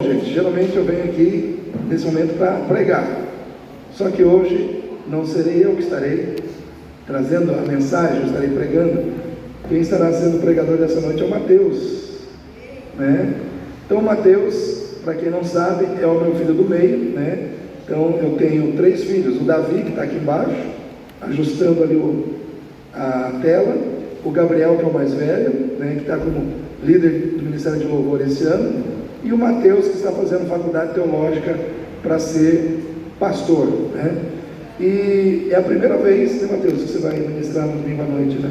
Gente, geralmente eu venho aqui nesse momento para pregar, só que hoje não serei eu que estarei trazendo a mensagem, eu estarei pregando. Quem estará sendo pregador dessa noite é o Mateus, né? Então o Mateus, para quem não sabe, é o meu filho do meio, né? Então eu tenho 3 filhos, o Davi, que está aqui embaixo, ajustando ali a tela, o Gabriel, que é o mais velho, né, que está como líder do Ministério de Louvor esse ano, e o Mateus, que está fazendo faculdade teológica para ser pastor, né? E é a primeira vez, né, Mateus, que você vai ministrar no domingo à noite, né?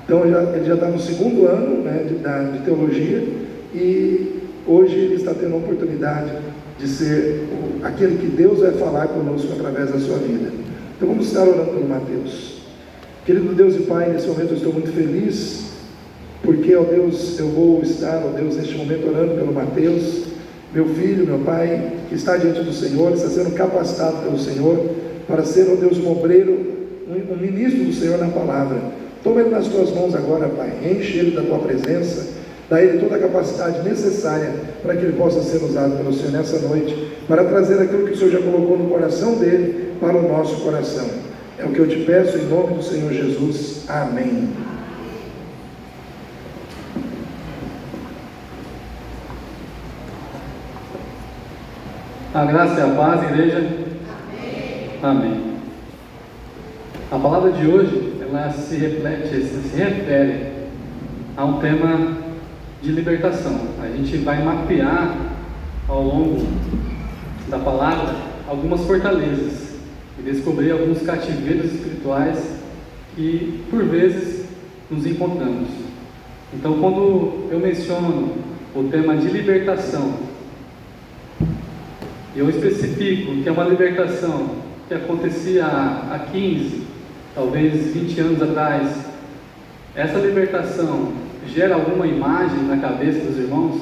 Então ele já está no 2º ano, né, de teologia, e hoje ele está tendo a oportunidade de ser aquele que Deus vai falar conosco através da sua vida. Então vamos estar orando pelo Mateus. Querido Deus e Pai, nesse momento eu estou muito feliz, porque, ó Deus, eu vou estar, ó Deus, neste momento orando pelo Mateus, meu filho, meu pai, que está diante do Senhor, está sendo capacitado pelo Senhor, para ser, ó Deus, um obreiro, um ministro do Senhor na palavra. Toma ele nas tuas mãos agora, Pai, enche ele da tua presença, dá a ele toda a capacidade necessária para que ele possa ser usado pelo Senhor nessa noite, para trazer aquilo que o Senhor já colocou no coração dele, para o nosso coração. É o que eu te peço em nome do Senhor Jesus. Amém. A graça e a paz, igreja. Amém. Amém. A palavra de hoje, ela se refere a um tema de libertação. A gente vai mapear ao longo da palavra algumas fortalezas e descobrir alguns cativeiros espirituais que por vezes nos encontramos. Então, quando eu menciono o tema de libertação, eu especifico que é uma libertação que acontecia há 15, talvez 20 anos atrás. Essa libertação gera alguma imagem na cabeça dos irmãos?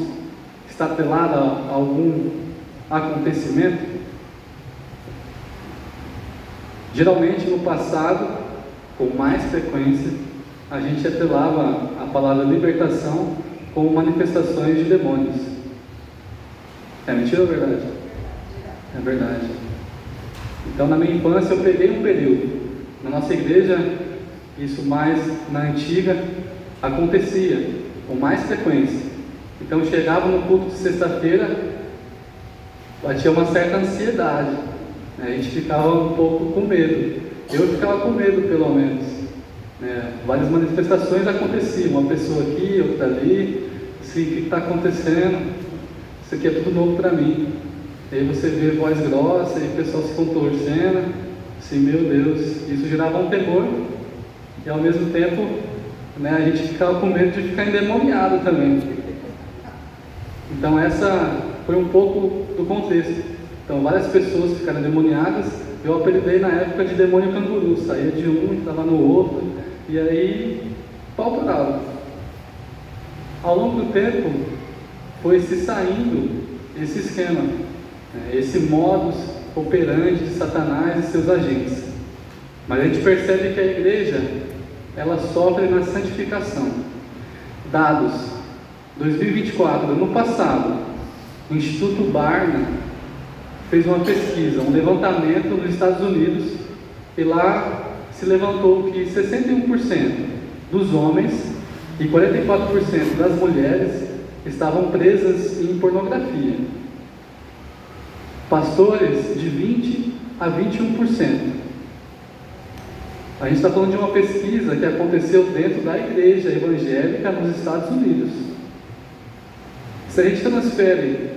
Está atrelada a algum acontecimento? Geralmente no passado, com mais frequência, a gente atrelava a palavra libertação com manifestações de demônios. É mentira ou verdade? É verdade. Então, na minha infância, eu peguei um período. Na nossa igreja, isso mais na antiga, acontecia com mais frequência. Então, chegava no culto de sexta-feira, batia uma certa ansiedade. A gente ficava um pouco com medo. Eu ficava com medo, pelo menos. Várias manifestações aconteciam. Uma pessoa aqui, outra ali. Assim, o que está acontecendo? Isso aqui é tudo novo para mim. E aí você vê voz grossa e o pessoal se contorcendo, assim, meu Deus, isso gerava um temor, e ao mesmo tempo, a gente ficava com medo de ficar endemoniado também. Então essa foi um pouco do contexto. Então várias pessoas ficaram endemoniadas, eu apelidei na época de demônio canguru, saía de um e estava no outro, e aí pau parava. Ao longo do tempo, foi se saindo esse esquema, esse modus operandi de Satanás e seus agentes. Mas a gente percebe que a igreja, ela sofre na santificação. Dados 2024, ano passado, o Instituto Barna fez uma pesquisa, um levantamento nos Estados Unidos, e lá se levantou que 61% dos homens e 44% das mulheres estavam presas em pornografia. Pastores de 20% a 21%. A gente está falando de uma pesquisa que aconteceu dentro da igreja evangélica nos Estados Unidos. Se a gente transfere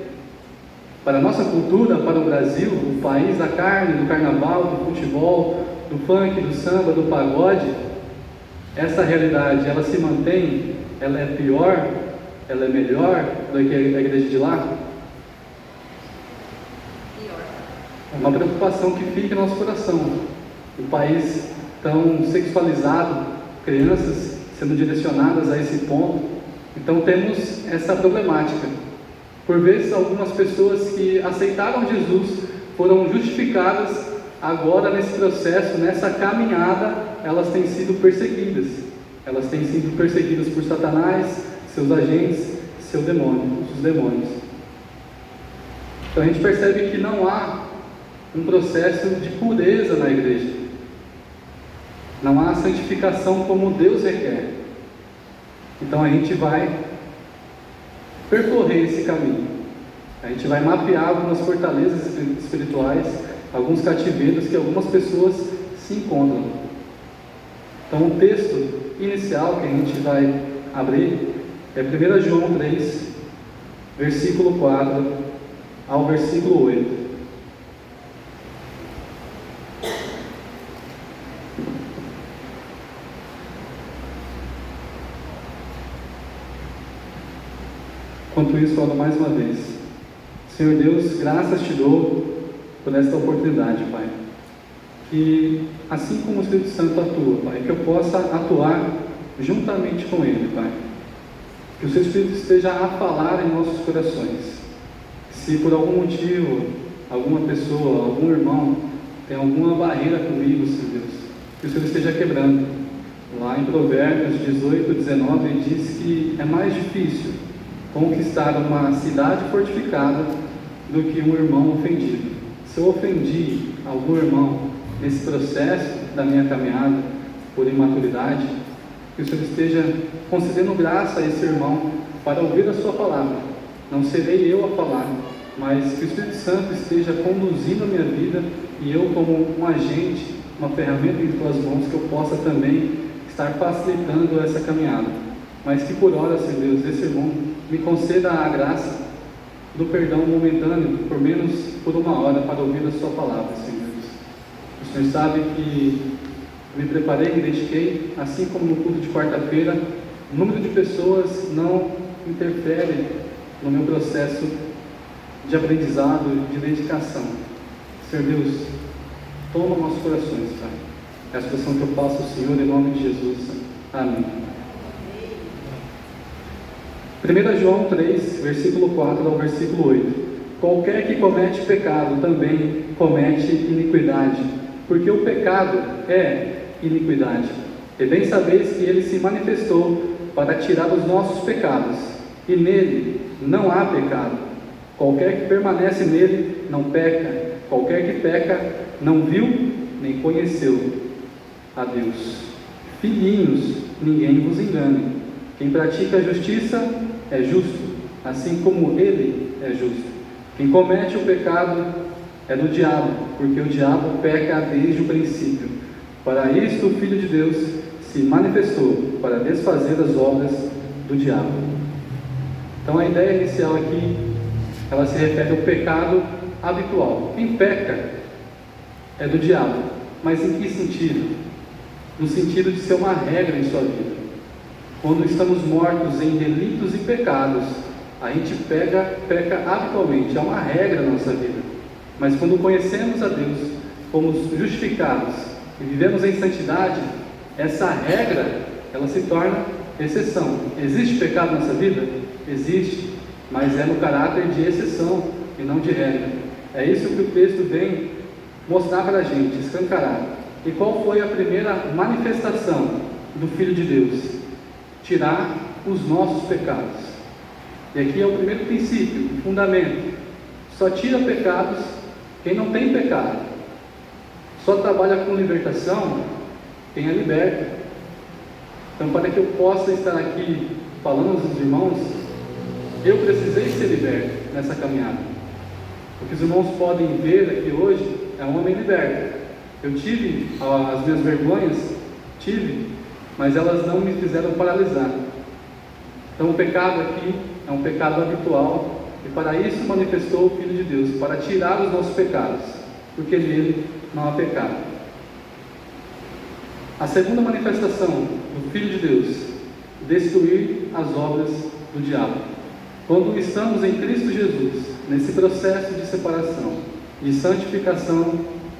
para a nossa cultura, para o Brasil, o país da carne, do carnaval, do futebol, do funk, do samba, do pagode, essa realidade, ela se mantém? Ela é pior? Ela é melhor do que a igreja de lá? É uma preocupação que fica em nosso coração. O país tão sexualizado, crianças sendo direcionadas a esse ponto. Então temos essa problemática. Por vezes algumas pessoas que aceitaram Jesus foram justificadas, agora nesse processo, nessa caminhada, elas têm sido perseguidas. Elas têm sido perseguidas por Satanás, seus agentes, os demônios. Então a gente percebe que não há um processo de pureza na igreja. Não há santificação como Deus requer. Então a gente vai percorrer esse caminho. A gente vai mapear algumas fortalezas espirituais, alguns cativeiros que algumas pessoas se encontram. Então o texto inicial que a gente vai abrir é 1 João 3, versículo 4 ao versículo 8. Enquanto isso, falo mais uma vez. Senhor Deus, graças te dou por esta oportunidade, Pai. Que, assim como o Espírito Santo atua, Pai, que eu possa atuar juntamente com Ele, Pai. Que o Seu Espírito esteja a falar em nossos corações. Se por algum motivo, alguma pessoa, algum irmão tem alguma barreira comigo, Senhor Deus, que o Senhor esteja quebrando. Lá em Provérbios 18, 19, diz que é mais difícil conquistar uma cidade fortificada do que um irmão ofendido. Se eu ofendi algum irmão nesse processo da minha caminhada por imaturidade, que o Senhor esteja concedendo graça a esse irmão para ouvir a sua palavra. Não serei eu a falar, mas que o Espírito Santo esteja conduzindo a minha vida e eu, como um agente, uma ferramenta em tuas mãos, que eu possa também estar facilitando essa caminhada. Mas que por hora, Senhor Deus, esse irmão me conceda a graça do perdão momentâneo, por menos por uma hora, para ouvir a sua palavra, Senhor Deus. O Senhor sabe que me preparei, me dediquei, assim como no culto de quarta-feira. O número de pessoas não interfere no meu processo de aprendizado, de dedicação. Senhor Deus, toma nossos corações, Pai. É a situação que eu faço, Senhor, em nome de Jesus. Amém. 1 João 3, versículo 4 ao versículo 8. Qualquer que comete pecado também comete iniquidade, porque o pecado é iniquidade. E bem sabeis que ele se manifestou para tirar os nossos pecados, e nele não há pecado. Qualquer que permanece nele não peca. Qualquer que peca não viu nem conheceu a Deus. Filhinhos, ninguém vos engane. Quem pratica a justiça é justo, assim como ele é justo. Quem comete o pecado é do diabo, porque o diabo peca desde o princípio. Para isto o Filho de Deus se manifestou, para desfazer as obras do diabo. Então a ideia inicial aqui, ela se refere ao pecado habitual. Quem peca é do diabo, mas em que sentido? No sentido de ser uma regra em sua vida. Quando estamos mortos em delitos e pecados, a gente peca habitualmente, é uma regra na nossa vida. Mas quando conhecemos a Deus, fomos justificados e vivemos em santidade, essa regra, ela se torna exceção. Existe pecado na nossa vida? Existe, mas é no caráter de exceção e não de regra. É isso que o texto vem mostrar para a gente, escancarar. E qual foi a primeira manifestação do Filho de Deus? Tirar os nossos pecados. E aqui é o primeiro princípio, o fundamento. Só tira pecados quem não tem pecado. Só trabalha com libertação quem é liberto. Então, para que eu possa estar aqui falando aos irmãos, eu precisei ser liberto nessa caminhada. O que os irmãos podem ver aqui hoje é um homem liberto. Eu tive as minhas vergonhas, mas elas não me fizeram paralisar. Então o pecado aqui é um pecado habitual, e para isso manifestou o Filho de Deus, para tirar os nossos pecados, porque nele não há pecado. A segunda manifestação do Filho de Deus, destruir as obras do diabo. Quando estamos em Cristo Jesus, nesse processo de separação, de santificação,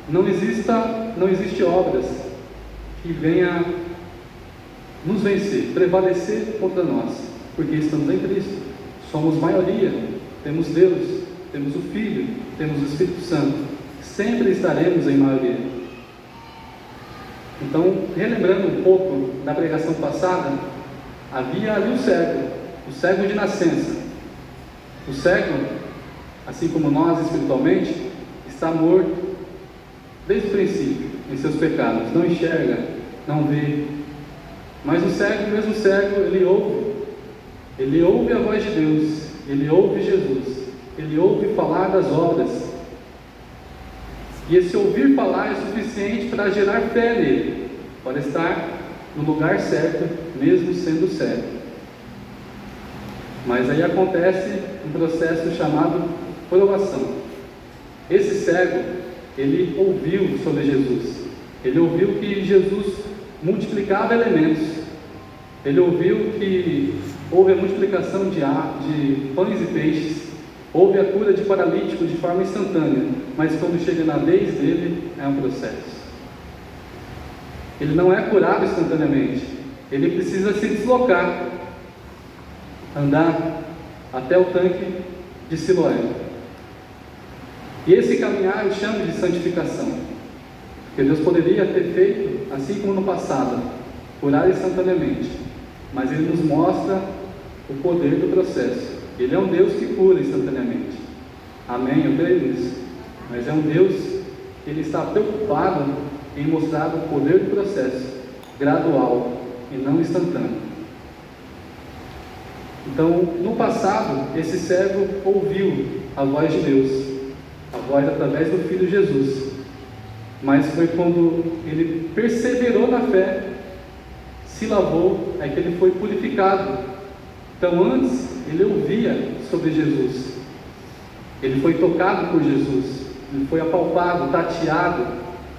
não existe obras que venha nos vencer, prevalecer contra nós, porque estamos em Cristo, somos maioria, temos Deus, temos o Filho, temos o Espírito Santo, sempre estaremos em maioria. Então, relembrando um pouco da pregação passada, havia ali o cego de nascença. O cego assim como nós espiritualmente, está morto desde o princípio em seus pecados, não enxerga, não vê. Mas o cego, mesmo cego, ele ouve a voz de Deus, ele ouve Jesus, ele ouve falar das obras. E esse ouvir falar é suficiente para gerar fé nele, para estar no lugar certo, mesmo sendo cego. Mas aí acontece um processo chamado provação. Esse cego, ele ouviu sobre Jesus, ele ouviu que Jesus multiplicava elementos, ele ouviu que houve a multiplicação de pães e peixes, houve a cura de paralíticos de forma instantânea, mas quando chega na vez dele, é um processo. Ele não é curado instantaneamente, ele precisa se deslocar, andar até o tanque de Siloé. E esse caminhar eu chamo de santificação, porque Deus poderia ter feito, assim como no passado, curar instantaneamente, mas Ele nos mostra o poder do processo. Ele é um Deus que cura instantaneamente. Amém? Eu creio nisso. Mas é um Deus que Ele está preocupado em mostrar o poder do processo, gradual e não instantâneo. Então, no passado, esse cego ouviu a voz de Deus, a voz através do Filho Jesus. Mas foi quando ele perseverou na fé, se lavou, é que ele foi purificado. Então antes ele ouvia sobre Jesus, ele foi tocado por Jesus, ele foi apalpado, tateado,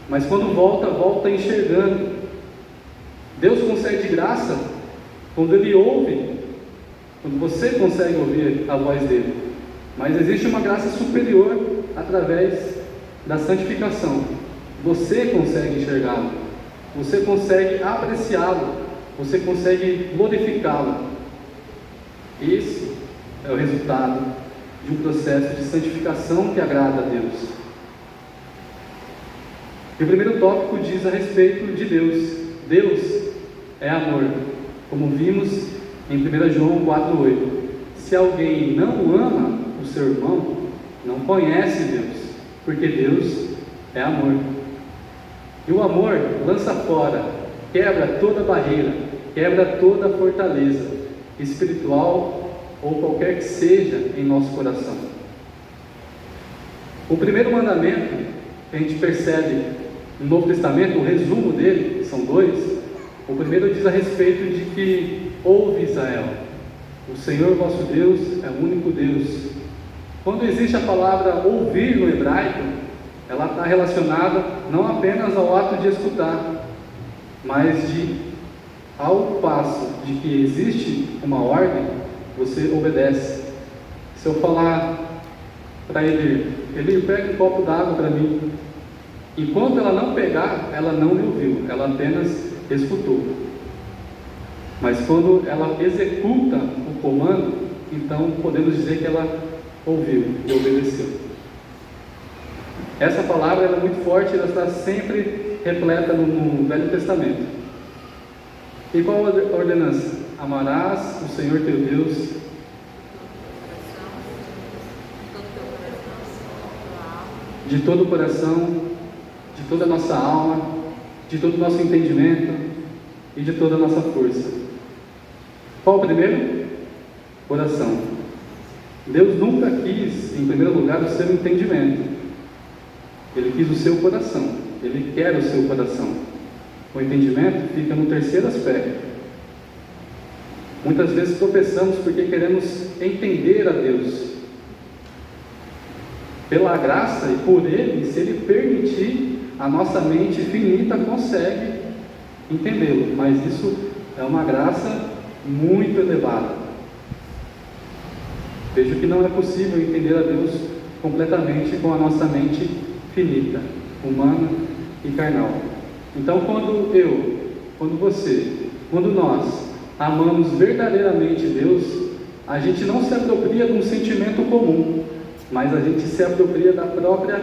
mas quando volta enxergando. Deus concede graça quando Ele ouve, quando você consegue ouvir a voz dele. Mas existe uma graça superior através da santificação. Você consegue enxergá-lo, você consegue apreciá-lo, você consegue glorificá-lo. Esse é o resultado de um processo de santificação que agrada a Deus. E o primeiro tópico diz a respeito de Deus. Deus é amor, como vimos em 1 João 4,8. Se alguém não ama o seu irmão, não conhece Deus, porque Deus é amor. E o amor lança fora, quebra toda barreira, quebra toda fortaleza espiritual ou qualquer que seja em nosso coração. O primeiro mandamento que a gente percebe no Novo Testamento, o resumo dele, são dois. O primeiro diz a respeito de que ouve Israel, o Senhor vosso Deus é o único Deus. Quando existe a palavra ouvir no hebraico, ela está relacionada não apenas ao ato de escutar, mas ao passo de que existe uma ordem, você obedece. Se eu falar para ele pega um copo d'água para mim, enquanto ela não pegar, ela não me ouviu, ela apenas escutou. Mas quando ela executa o comando, então podemos dizer que ela ouviu e obedeceu. Essa palavra é muito forte, ela está sempre repleta no Velho Testamento. E qual a ordenança? Amarás o Senhor teu Deus de todo o coração, de toda a nossa alma, de todo o nosso entendimento e de toda a nossa força. Qual o primeiro? Coração. Deus nunca quis, em primeiro lugar, o seu entendimento. Ele quis o seu coração. Ele quer o seu coração. O entendimento fica no terceiro aspecto. Muitas vezes tropeçamos porque queremos entender a Deus. Pela graça e por Ele, se Ele permitir, a nossa mente finita consegue entendê-lo. Mas isso é uma graça muito elevada. Vejo que não é possível entender a Deus completamente com a nossa mente finita, humana e carnal. Então, quando você, quando nós amamos verdadeiramente Deus, a gente não se apropria de um sentimento comum, mas a gente se apropria da própria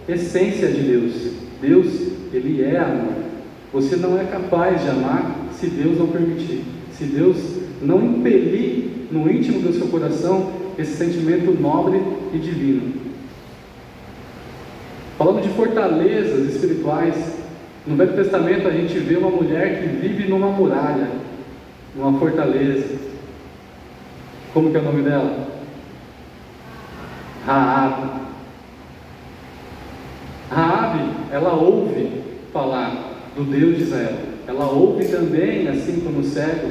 essência de Deus. Deus, Ele é amor. Você não é capaz de amar se Deus não permitir. Se Deus não impelir no íntimo do seu coração esse sentimento nobre e divino. Falando de fortalezas espirituais, no Velho Testamento a gente vê uma mulher que vive numa muralha, numa fortaleza. Como que é o nome dela? Raabe. Raabe, ela ouve falar do Deus de Israel. Ela ouve também, assim como o cego,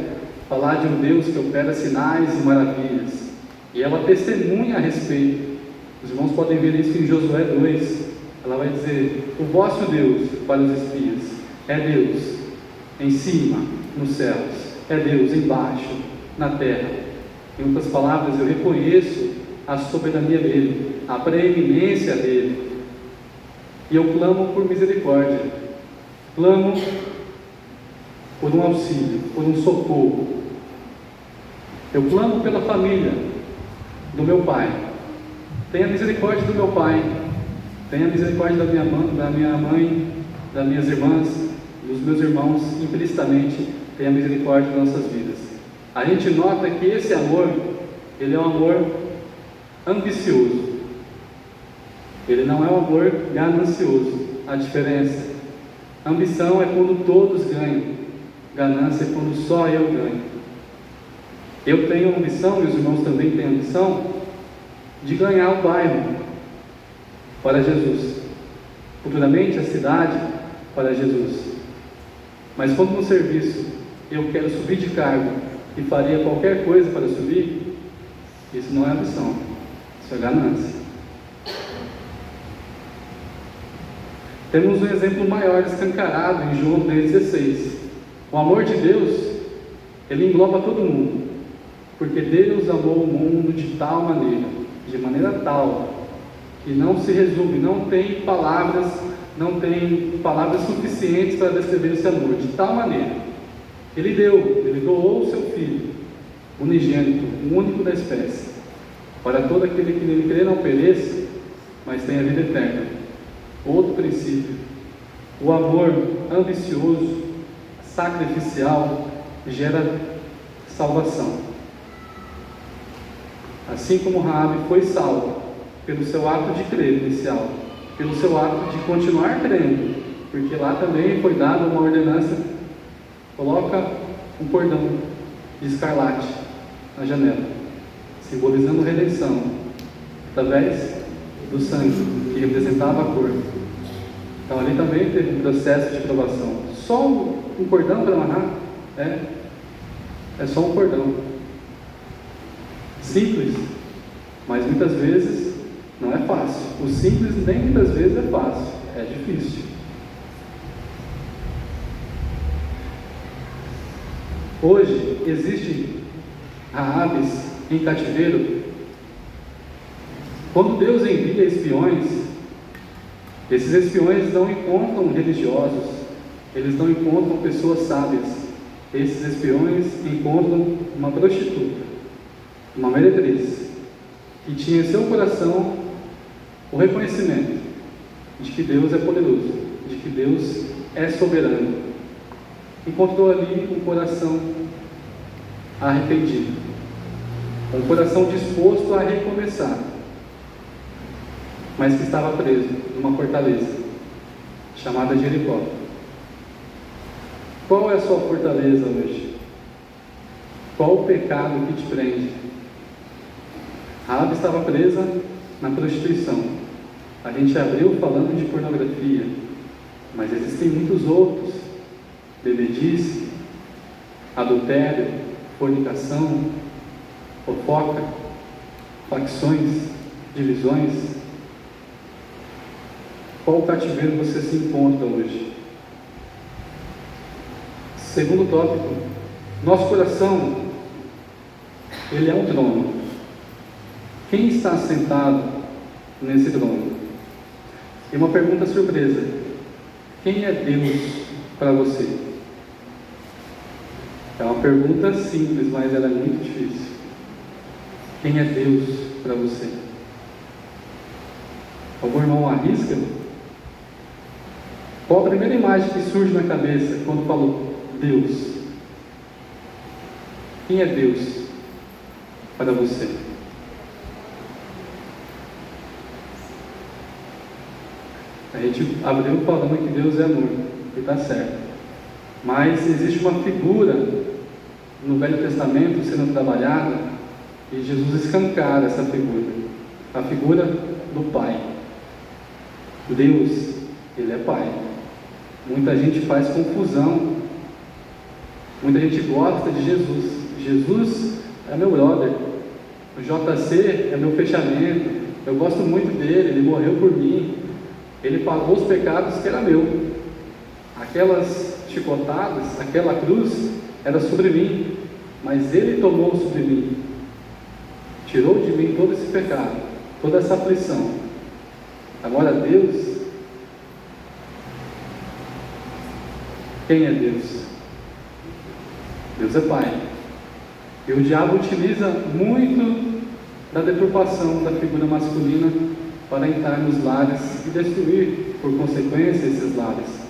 falar de um Deus que opera sinais e maravilhas. E ela testemunha a respeito. Os irmãos podem ver isso em Josué 2. Ela vai dizer: o vosso Deus, para os espias, é Deus em cima, nos céus, é Deus embaixo, na terra. Em outras palavras, eu reconheço a soberania dele, a preeminência dele, e eu clamo por misericórdia, clamo por um auxílio, por um socorro. Eu clamo pela família do meu pai. Tenha misericórdia do meu pai, tenha misericórdia da minha mãe, das minhas irmãs, dos meus irmãos, implicitamente, tenha misericórdia das nossas vidas. A gente nota que esse amor, ele é um amor ambicioso. Ele não é um amor ganancioso. A diferença: ambição é quando todos ganham, ganância é quando só eu ganho. Eu tenho ambição, e os irmãos também têm ambição, de ganhar o bairro para Jesus, futuramente a cidade para Jesus. Mas quando no serviço eu quero subir de cargo e faria qualquer coisa para subir, isso não é ambição, isso é ganância. Temos um exemplo maior escancarado em João 3,16. O amor de Deus, ele engloba todo mundo, porque Deus amou o mundo de tal maneira, de maneira tal, que não se resume, não tem palavras suficientes para descrever esse amor, de tal maneira. Ele doou o seu Filho, unigênito, o único da espécie, para todo aquele que nele crê não pereça, mas tenha vida eterna. Outro princípio: o amor ambicioso, sacrificial, gera salvação. Assim como Raabe foi salva pelo seu ato de crer inicial, pelo seu ato de continuar crendo, porque lá também foi dada uma ordenança: coloca um cordão de escarlate na janela, simbolizando redenção, através do sangue, que representava a cor. Então ali também teve um processo de provação. Só um cordão para amarrar? É só um cordão. Simples, mas muitas vezes não é fácil. O simples nem muitas vezes é fácil, é difícil. Hoje existem Raabes em cativeiro. Quando Deus envia espiões, esses espiões não encontram religiosos, eles não encontram pessoas sábias. Esses espiões encontram uma prostituta, uma meretriz, que tinha em seu coração o reconhecimento de que Deus é poderoso, de que Deus é soberano. Encontrou ali um coração arrependido, um coração disposto a recomeçar, mas que estava preso numa fortaleza chamada Jericó. Qual é a sua fortaleza hoje? Qual o pecado que te prende? Raabe estava presa na prostituição. A gente abriu falando de pornografia, mas existem muitos outros: bebedice, adultério, fornicação, fofoca, facções, divisões. Qual cativeiro você se encontra hoje? Segundo tópico: nosso coração, ele é um trono. Quem está sentado nesse trono? E uma pergunta surpresa: quem é Deus para você? É uma pergunta simples, mas ela é muito difícil. Quem é Deus para você? Algum irmão arrisca? Qual a primeira imagem que surge na cabeça quando falou Deus? Quem é Deus para você? A gente abriu falando que Deus é amor, e está certo. Mas existe uma figura no Velho Testamento sendo trabalhada, e Jesus escancara essa figura, a figura do Pai. Deus, Ele é Pai. Muita gente faz confusão, muita gente gosta de Jesus. Jesus é meu brother, o JC é meu fechamento, eu gosto muito dele, ele morreu por mim, ele pagou os pecados que era meu. Aquelas chicotadas, aquela cruz era sobre mim, mas ele tomou sobre mim, tirou de mim todo esse pecado, toda essa aflição. Agora Deus, quem é Deus? Deus é Pai. E o diabo utiliza muito da deturpação da figura masculina para entrar nos lares e destruir, por consequência, esses lares.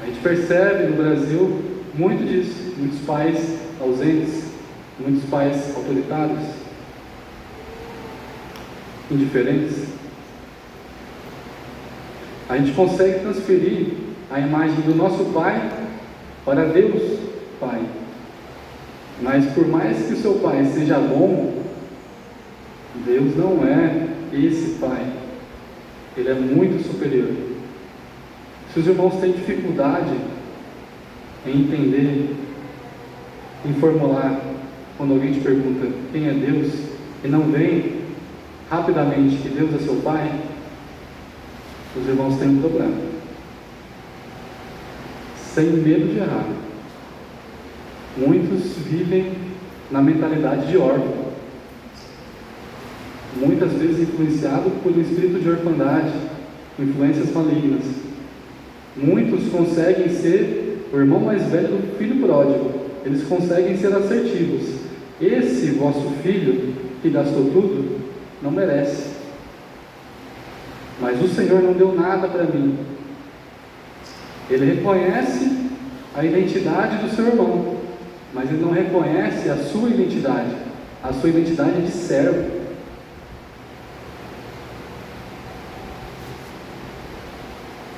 A gente percebe no Brasil muito disso, muitos pais ausentes, muitos pais autoritários, indiferentes. A gente consegue transferir a imagem do nosso Pai para Deus Pai. Mas por mais que o seu Pai seja bom, Deus não é esse Pai. Ele é muito superior. Se os irmãos têm dificuldade em entender, em formular, quando alguém te pergunta quem é Deus, e não vem rapidamente que Deus é seu Pai, os irmãos têm um problema. Sem medo de errar. Muitos vivem na mentalidade de órfão, muitas vezes influenciado por um espírito de orfandade, influências malignas. Muitos conseguem ser o irmão mais velho do filho pródigo, eles conseguem ser assertivos. Esse vosso filho, que gastou tudo, não merece. Mas o Senhor não deu nada para mim. Ele reconhece a identidade do seu irmão, mas ele não reconhece a sua identidade é de servo.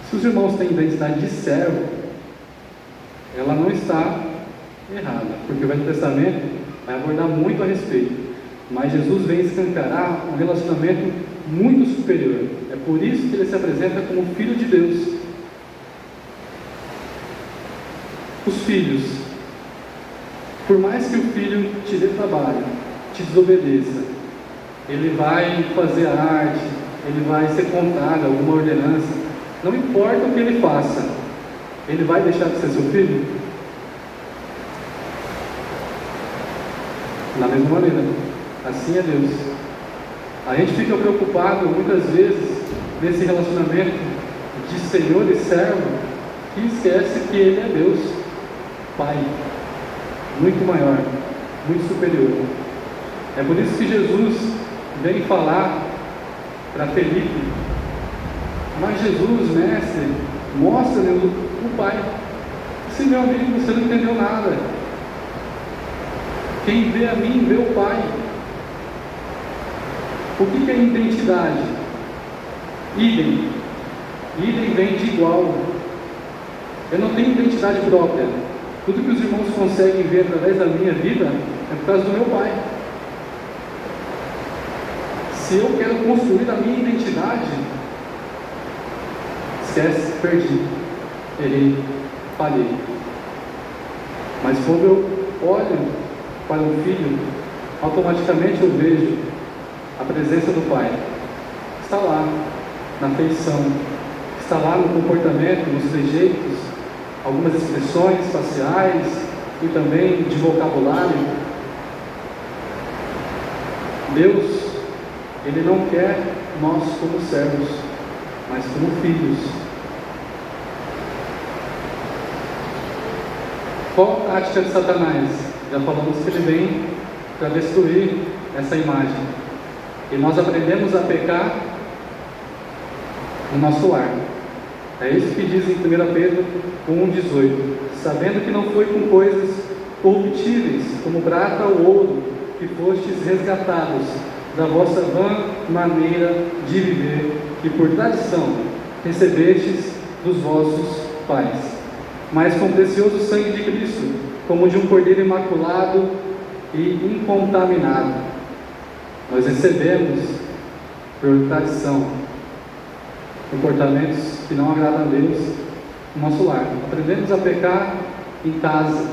Se os irmãos têm identidade de servo, ela não está errada, porque o Velho Testamento vai abordar muito a respeito, mas Jesus vem escancarar um relacionamento muito superior. É por isso que ele se apresenta como Filho de Deus. Os filhos, por mais que o filho te dê trabalho, te desobedeça, ele vai fazer arte, ele vai ser contrário a alguma ordenança, não importa o que ele faça, ele vai deixar de ser seu filho? Da mesma maneira, assim é Deus. A gente fica preocupado muitas vezes nesse relacionamento de Senhor e servo, que esquece que Ele é Deus, Pai, muito maior, muito superior. É por isso que Jesus vem falar para Felipe: mas Jesus, mestre, mostra-lhe o Pai. Sim, meu amigo, você não entendeu nada. Quem vê a mim, vê o Pai. O que é identidade? Idem. Idem vem de igual. Eu não tenho identidade própria. Tudo que os irmãos conseguem ver através da minha vida é por causa do meu Pai. Se eu quero construir a minha identidade, esquece, perdi, errei, falhei. Mas quando eu olho para o Filho, automaticamente eu vejo a presença do Pai. Está lá, na feição, está lá no comportamento, nos trejeitos, algumas expressões faciais e também de vocabulário. Deus, Ele não quer nós como servos, mas como filhos. Qual a tática de Satanás? Já falamos que ele vem para destruir essa imagem. E nós aprendemos a pecar no nosso lar. É isso que diz em 1 Pedro 1,18: sabendo que não foi com coisas corruptíveis, como prata ou ouro, que fostes resgatados da vossa vã maneira de viver, que por tradição recebestes dos vossos pais, mas com o precioso sangue de Cristo, como de um cordeiro imaculado e incontaminado. Nós recebemos, por tradição, comportamentos que não agradam a Deus no nosso lar. Aprendemos a pecar em casa.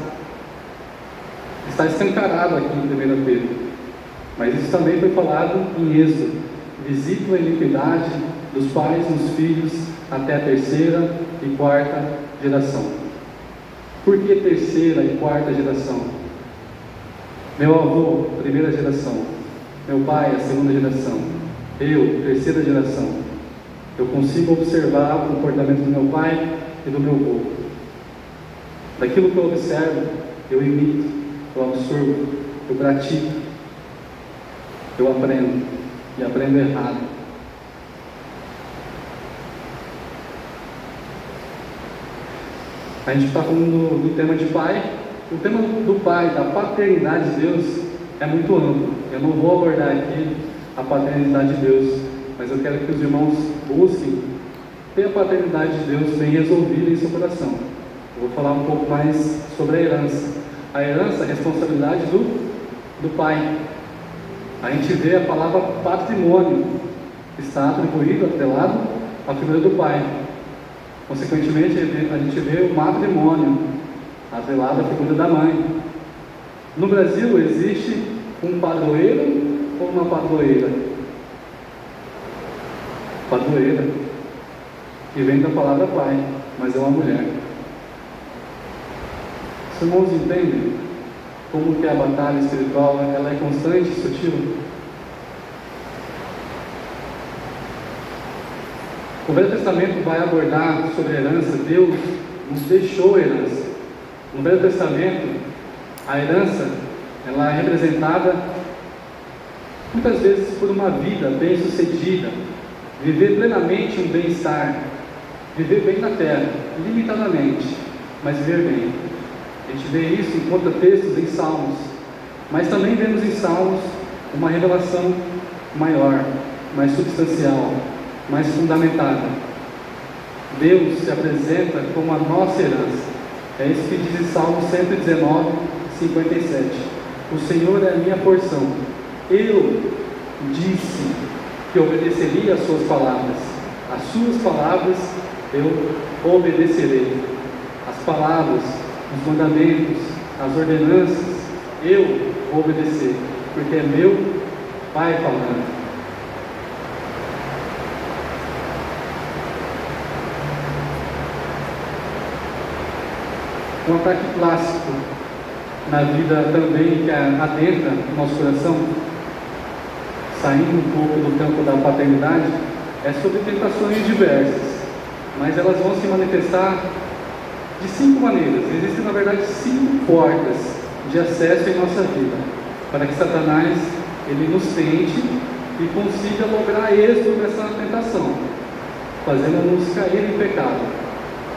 Está escancarado aqui em 1 Pedro. Mas isso também foi falado em Êxodo. Visível a iniquidade dos pais nos filhos até a 3ª e 4ª geração. Por que 3ª e 4ª geração? Meu avô, 1ª geração. Meu pai, a 2ª geração. Eu, 3ª geração. Eu consigo observar o comportamento do meu pai e do meu avô. Daquilo que eu observo, eu imito, eu absorvo, eu pratico, eu aprendo, e aprendo errado. A gente está falando do tema de pai. O tema do pai, da paternidade de Deus, é muito amplo. Eu não vou abordar aqui a paternidade de Deus, mas eu quero que os irmãos busquem ter a paternidade de Deus bem resolvida em seu coração. Eu vou falar um pouco mais sobre a herança. A herança é a responsabilidade do pai. A gente vê a palavra patrimônio, está atribuído, atrelado à figura do pai. Consequentemente, a gente vê o matrimônio, atrelado à figura da mãe. No Brasil, existe um padroeiro ou uma padroeira? Padroeira, que vem da palavra pai, mas é uma mulher. Os irmãos entendem como que a batalha espiritual ela é constante e sutil? O Velho Testamento vai abordar sobre a herança. Deus nos deixou a herança. No Velho Testamento, a herança ela é representada muitas vezes por uma vida bem-sucedida, viver plenamente um bem-estar, viver bem na terra, limitadamente, mas viver bem. A gente vê isso, encontra textos em Salmos, mas também vemos em Salmos uma revelação maior, mais substancial, mais fundamentada. Deus se apresenta como a nossa herança. É isso que diz em Salmo 119, 57. O Senhor é a minha porção. Eu disse que obedeceria às suas palavras. As suas palavras eu obedecerei. As palavras, os mandamentos, as ordenanças, eu vou obedecer, porque é meu Pai falando. Um ataque clássico na vida também que adentra o nosso coração, saindo um pouco do campo da paternidade, é sobre tentações diversas, mas elas vão se manifestar de 5 maneiras. Existem, na verdade, 5 portas de acesso em nossa vida, para que Satanás ele nos tente e consiga lograr êxito nessa tentação, fazendo-nos cair em pecado.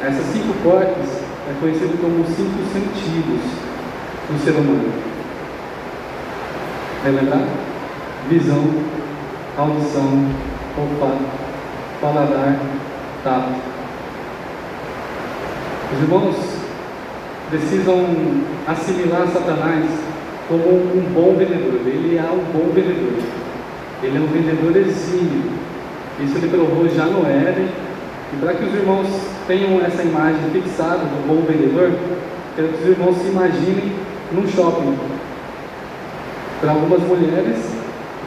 Essas 5 portas é conhecido como os 5 sentidos do ser humano. Vai lembrar? Visão, audição, olfato, paladar, tato. Os irmãos precisam assimilar Satanás como um bom vendedor. Ele é um bom vendedor. Ele é um vendedor exímio. Isso ele provou já no Éden. E para que os irmãos tenham essa imagem fixada do bom vendedor, quero que os irmãos se imaginem num shopping. Para algumas mulheres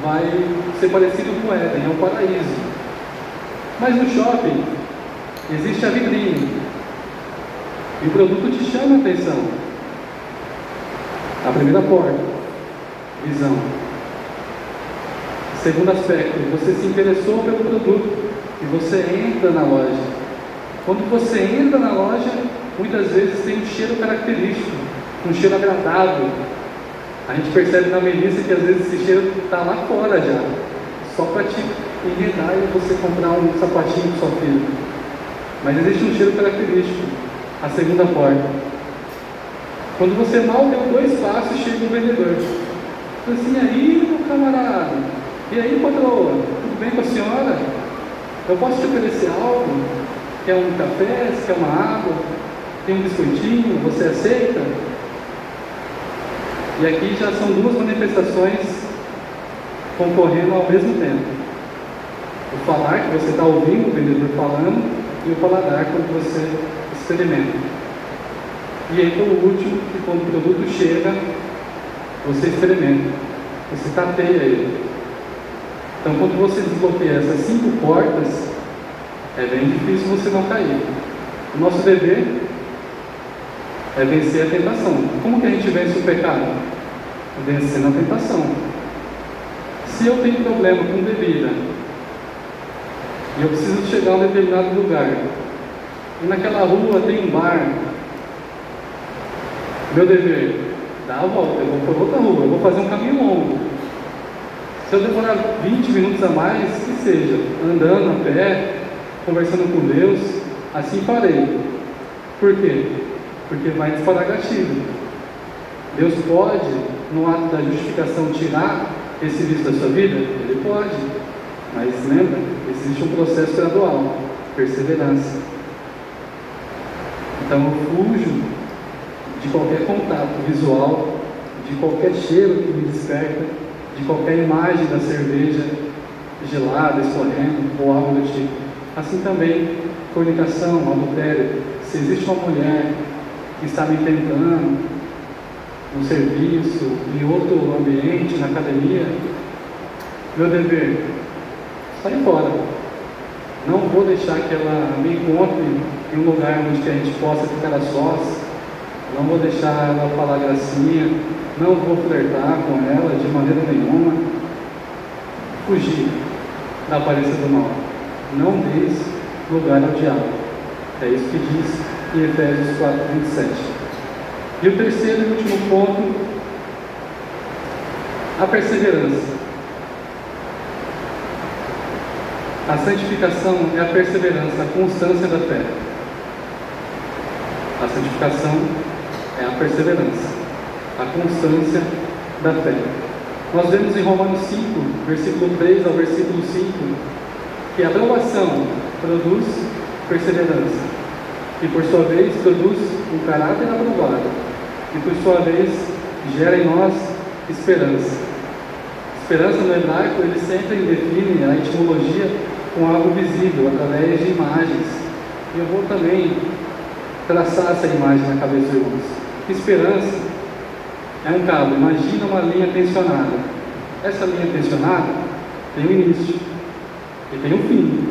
vai ser parecido com Éden, é um paraíso. Mas no shopping existe a vitrine e o produto te chama a atenção. A primeira porta, visão. Segundo aspecto, você se interessou pelo produto e você entra na loja. Quando você entra na loja, muitas vezes tem um cheiro característico, um cheiro agradável. A gente percebe na Melissa que às vezes esse cheiro está lá fora já, só para te enredar e você comprar um sapatinho para sua filha. Mas existe um cheiro característico. A segunda porta. Quando você mal deu 2 passos, chega o vendedor. Diz assim: aí, meu camarada, e aí, patroa, tudo bem com a senhora? Eu posso te oferecer algo? Quer um café? Quer uma água? Tem um biscoitinho? Você aceita? E aqui já são duas manifestações concorrendo ao mesmo tempo. O falar, que você está ouvindo o vendedor falando, e o paladar, quando você experimenta. E aí, o último, que quando o produto chega, você experimenta, você tateia ele. Então, quando você desbloqueia essas 5 portas, é bem difícil você não cair. O nosso dever é vencer a tentação. Como que a gente vence o pecado? Vencendo a tentação. Se eu tenho problema com bebida, e eu preciso chegar a um determinado lugar, e naquela rua tem um bar, meu dever, dar a volta, eu vou por outra rua, eu vou fazer um caminho longo. Se eu demorar 20 minutos a mais, que seja, andando a pé, conversando com Deus, assim farei. Por quê? Porque vai disparar gatilho. Deus pode, no ato da justificação, tirar esse vício da sua vida? Ele pode. Mas lembra, existe um processo gradual, perseverança. Então eu fujo de qualquer contato visual, de qualquer cheiro que me desperta, de qualquer imagem da cerveja gelada, escorrendo, ou algo do tipo. Assim também, fornicação, adultério. Se existe uma mulher que está me tentando no serviço, em outro ambiente, na academia, meu dever, sair fora. Não vou deixar que ela me encontre em um lugar onde a gente possa ficar a sós. Não vou deixar ela falar gracinha. Não vou flertar com ela de maneira nenhuma. Fugir da aparência do mal. Não deis lugar ao diabo. É isso que diz em Efésios 4:27. E o terceiro e último ponto, a perseverança. A santificação é a perseverança, a constância da fé. A santificação é a perseverança, a constância da fé. Nós vemos em Romanos 5, versículo 3 ao versículo 5, que a aprovação produz perseverança, e por sua vez produz um caráter aprovado, e por sua vez gera em nós esperança. Esperança no hebraico, ele sempre define a etimologia com algo visível, através de imagens. E eu vou também traçar essa imagem na cabeça dos irmãos. Esperança é um cabo, imagina uma linha tensionada. Essa linha tensionada tem um início e tem um fim.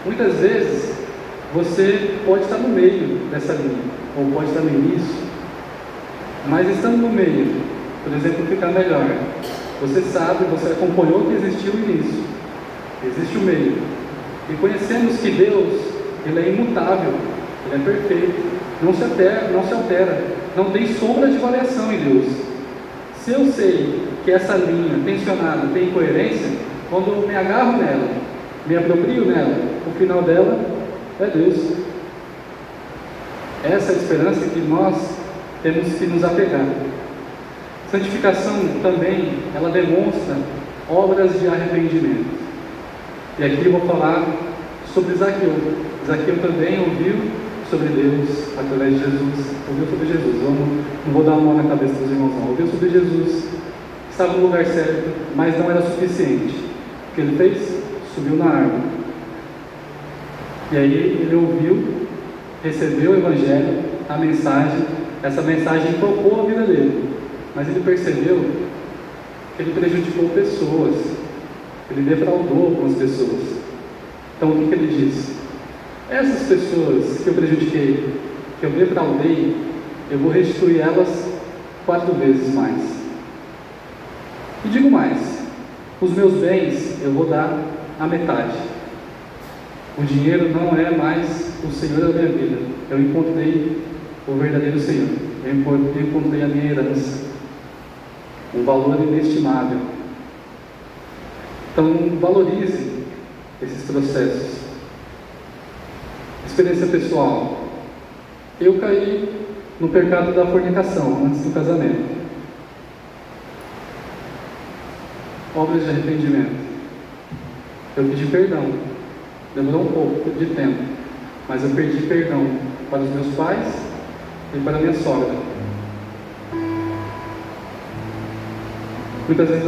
Muitas vezes você pode estar no meio dessa linha, ou pode estar no início, mas estando no meio, por exemplo, fica melhor. Você sabe, você acompanhou que existiu o início, existe o meio, e conhecemos que Deus, Ele é imutável, Ele é perfeito, não se altera, não tem sombra de variação em Deus. Se eu sei que essa linha tensionada tem coerência, quando eu me agarro nela, me aproprio nela, o final dela é Deus. Essa é a esperança que nós temos que nos apegar. Santificação também, ela demonstra obras de arrependimento. E aqui eu vou falar sobre Zaqueu. Zaqueu também ouviu sobre Deus através de Jesus. Ouviu sobre Jesus. Não vou dar uma mão na cabeça dos irmãos, não. Ouviu sobre Jesus, estava no lugar certo, mas não era suficiente. O que ele fez? Subiu na árvore. E aí ele ouviu, recebeu o Evangelho, a mensagem. Essa mensagem tocou a vida dele. Mas ele percebeu que ele prejudicou pessoas, ele defraudou algumas pessoas. Então o que ele disse? Essas pessoas que eu prejudiquei, que eu defraudei, eu vou restituir elas 4 vezes mais. E digo mais, os meus bens eu vou dar a metade. O dinheiro não é mais o Senhor da minha vida. Eu encontrei o verdadeiro Senhor. Eu encontrei a minha herança. Um valor inestimável. Então, valorize esses processos. Experiência pessoal. Eu caí no pecado da fornicação antes do casamento. Obras de arrependimento. Eu pedi perdão. Demorou um pouco de tempo, mas eu perdi perdão para os meus pais e para a minha sogra. Muitas vezes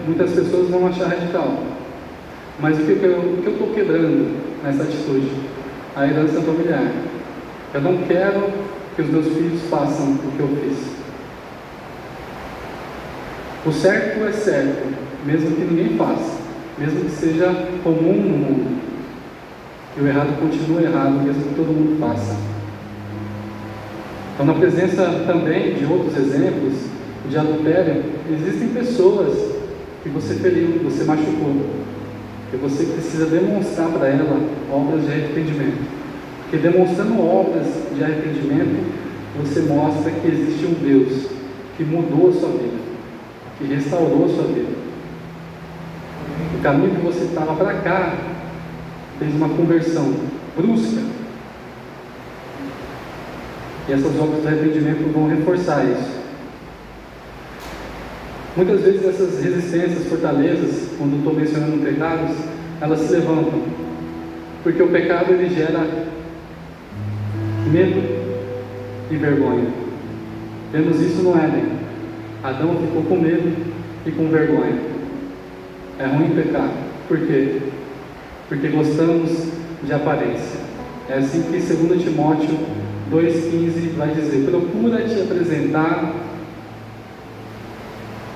muitas pessoas vão achar radical, mas o que eu estou quebrando nessa atitude? A herança familiar. Eu não quero que os meus filhos façam o que eu fiz. O certo é certo, mesmo que ninguém faça, mesmo que seja comum no mundo. E o errado continua errado, mesmo que todo mundo faça. Então, na presença também de outros exemplos de adultério, existem pessoas que você feriu, que você machucou, que você precisa demonstrar para ela obras de arrependimento. Porque demonstrando obras de arrependimento, você mostra que existe um Deus que mudou a sua vida, que restaurou a sua vida. O caminho que você estava para cá fez uma conversão brusca. E essas obras de arrependimento vão reforçar isso. Muitas vezes essas resistências, fortalezas, quando estou mencionando pecados, elas se levantam. Porque o pecado ele gera medo e vergonha. Vemos isso no Éden. Adão ficou com medo e com vergonha. É ruim pecar. Por quê? Porque gostamos de aparência. É assim que 2 Timóteo 2,15 vai dizer: procura te apresentar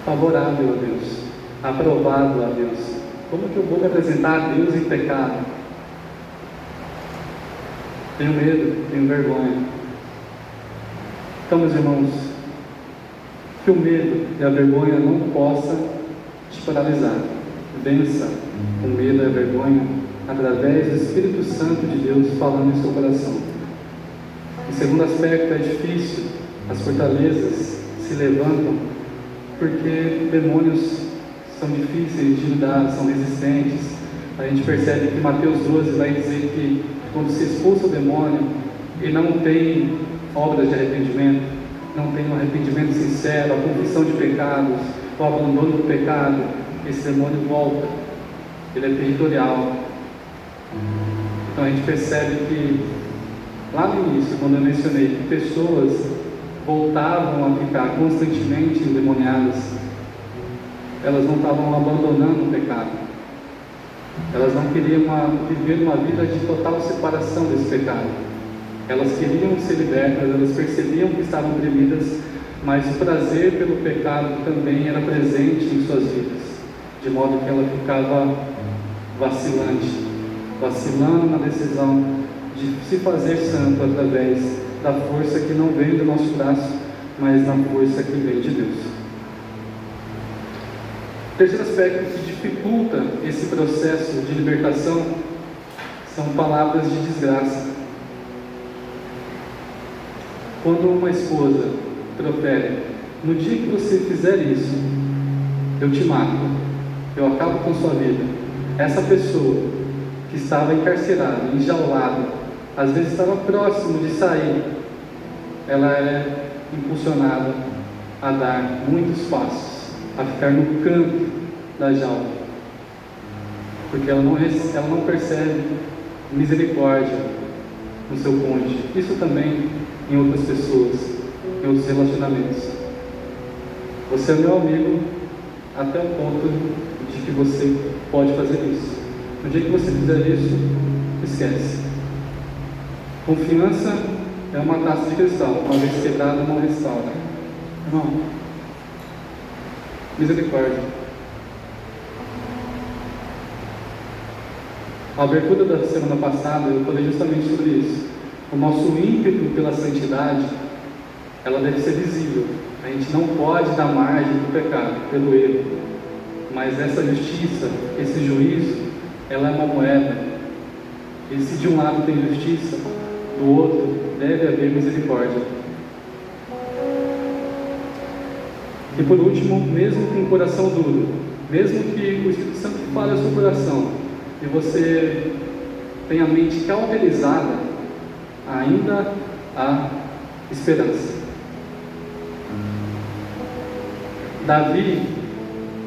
favorável a Deus, aprovado a Deus. Como que eu vou me apresentar a Deus em pecado? Tenho medo, tenho vergonha. Então, meus irmãos, que o medo e a vergonha não possa te paralisar. Vença o medo e a vergonha através do Espírito Santo de Deus falando em seu coração. O segundo aspecto é difícil. As fortalezas se levantam porque demônios são difíceis de lidar, são resistentes. A gente percebe que Mateus 12 vai dizer que quando se expulsa o demônio e não tem obras de arrependimento, não tem um arrependimento sincero, a confissão de pecados, o abandono do pecado, esse demônio volta. Ele é territorial. Então a gente percebe que lá no início, quando eu mencionei que pessoas voltavam a ficar constantemente endemoniadas, elas não estavam abandonando o pecado. Elas não queriam viver uma vida de total separação desse pecado. Elas queriam ser libertas, elas percebiam que estavam oprimidas, mas o prazer pelo pecado também era presente em suas vidas, de modo que ela ficava vacilando na decisão de se fazer santo através da força que não vem do nosso braço, mas da força que vem de Deus. O terceiro aspecto que dificulta esse processo de libertação são palavras de desgraça. Quando uma esposa profere: no dia que você fizer isso, eu te mato, eu acabo com sua vida. Essa pessoa que estava encarcerada, enjaulada, às vezes estava próximo de sair, ela é impulsionada a dar muitos passos, a ficar no canto da jaula, porque ela não percebe misericórdia no seu cônjuge. Isso também em outras pessoas, em outros relacionamentos. Você é meu amigo até o ponto de que você pode fazer isso. No dia que você fizer isso, esquece. Confiança é uma taça de cristal, uma vez quebrada não restaura. Irmão, misericórdia. A abertura da semana passada eu falei justamente sobre isso. O nosso ímpeto pela santidade, ela deve ser visível. A gente não pode dar margem para o pecado, pelo erro. Mas essa justiça, esse juízo, ela é uma moeda. E se de um lado tem justiça, do outro deve haver misericórdia. E por último, mesmo com o coração duro, mesmo que o Espírito Santo fale ao seu coração e você tenha a mente cauterizada, ainda há esperança. Davi,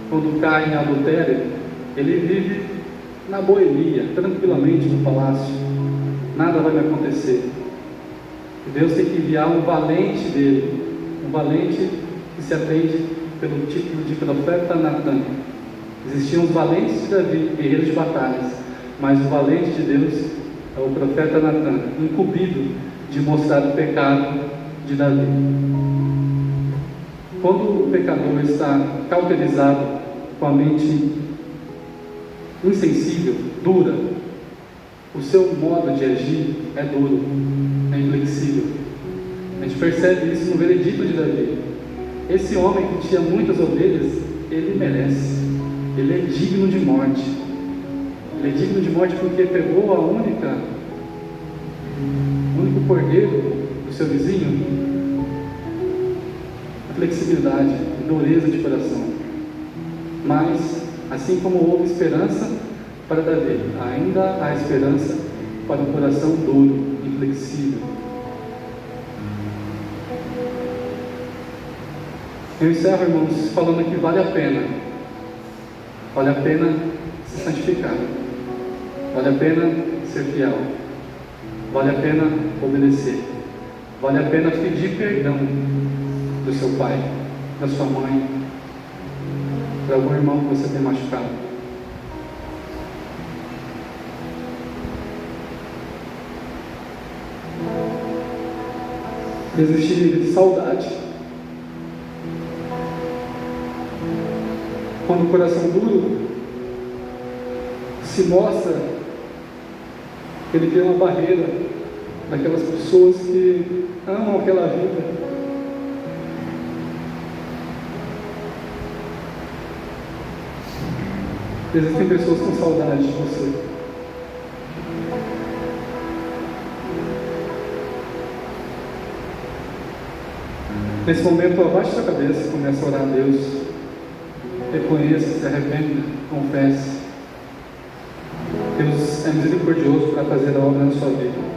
quando cai em adultério, ele vive na boemia, tranquilamente no palácio, nada vai me acontecer. E Deus tem que enviar um valente dele, um valente que se atende pelo título de profeta Natan. Existiam os valentes de Davi, guerreiros de batalhas, mas o valente de Deus é o profeta Natan, incumbido de mostrar o pecado de Davi. Quando o pecador está cauterizado, com a mente insensível, dura, o seu modo de agir é duro, é inflexível. A gente percebe isso no veredito de Davi. Esse homem que tinha muitas ovelhas, ele merece, ele é digno de morte. Ele é digno de morte porque pegou o único cordeiro do seu vizinho. Flexibilidade, dureza de coração. Mas, assim como houve esperança para Davi, ainda há esperança para um coração duro, inflexível. Eu encerro, irmãos, falando que vale a pena se santificar, vale a pena ser fiel, vale a pena obedecer, vale a pena pedir perdão do seu pai, da sua mãe, para algum irmão que você tem machucado. Existe saudade. Quando o coração duro se mostra, ele vê uma barreira daquelas pessoas que amam aquela vida. Existem pessoas com saudade de você. Nesse momento, abaixe sua cabeça e comece a orar a Deus. Reconheça, se arrependa, confesse. Deus é misericordioso para fazer a obra na sua vida.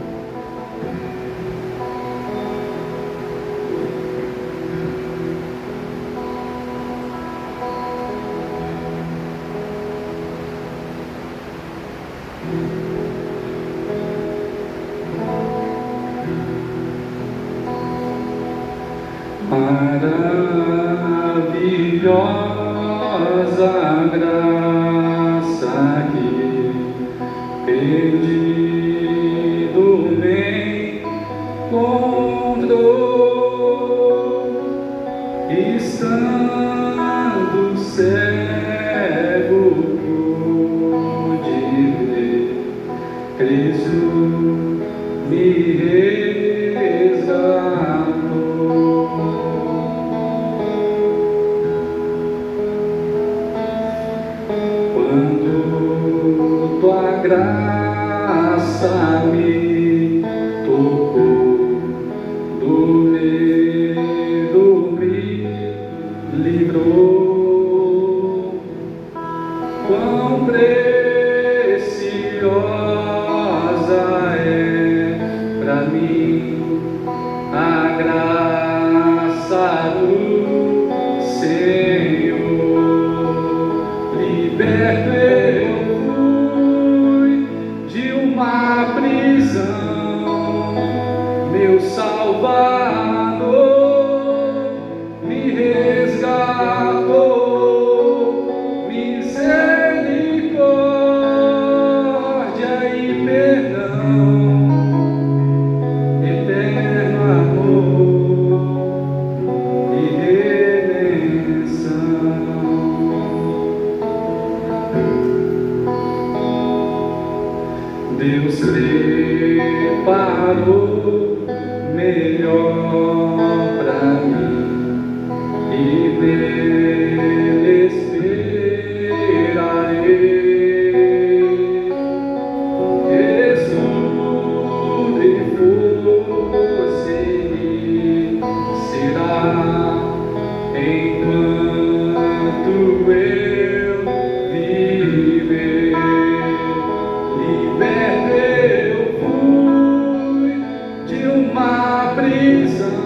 Maravilhosa graça que perdido me encontrou, estando cego pude ver, Cristo me resgatou. Quando tua graça me tocou, do medo me livrou. Quão preciosa é pra mim a graça do Senhor. Liberto eu fui de uma prisão, meu Salvador me resgatou. Misericórdia e perdão, eterno amor e redenção. Deus preparou melhor pra mim e nele esperarei. Jesus de força ele será enquanto eu viver. Liberto eu fui de uma prisão,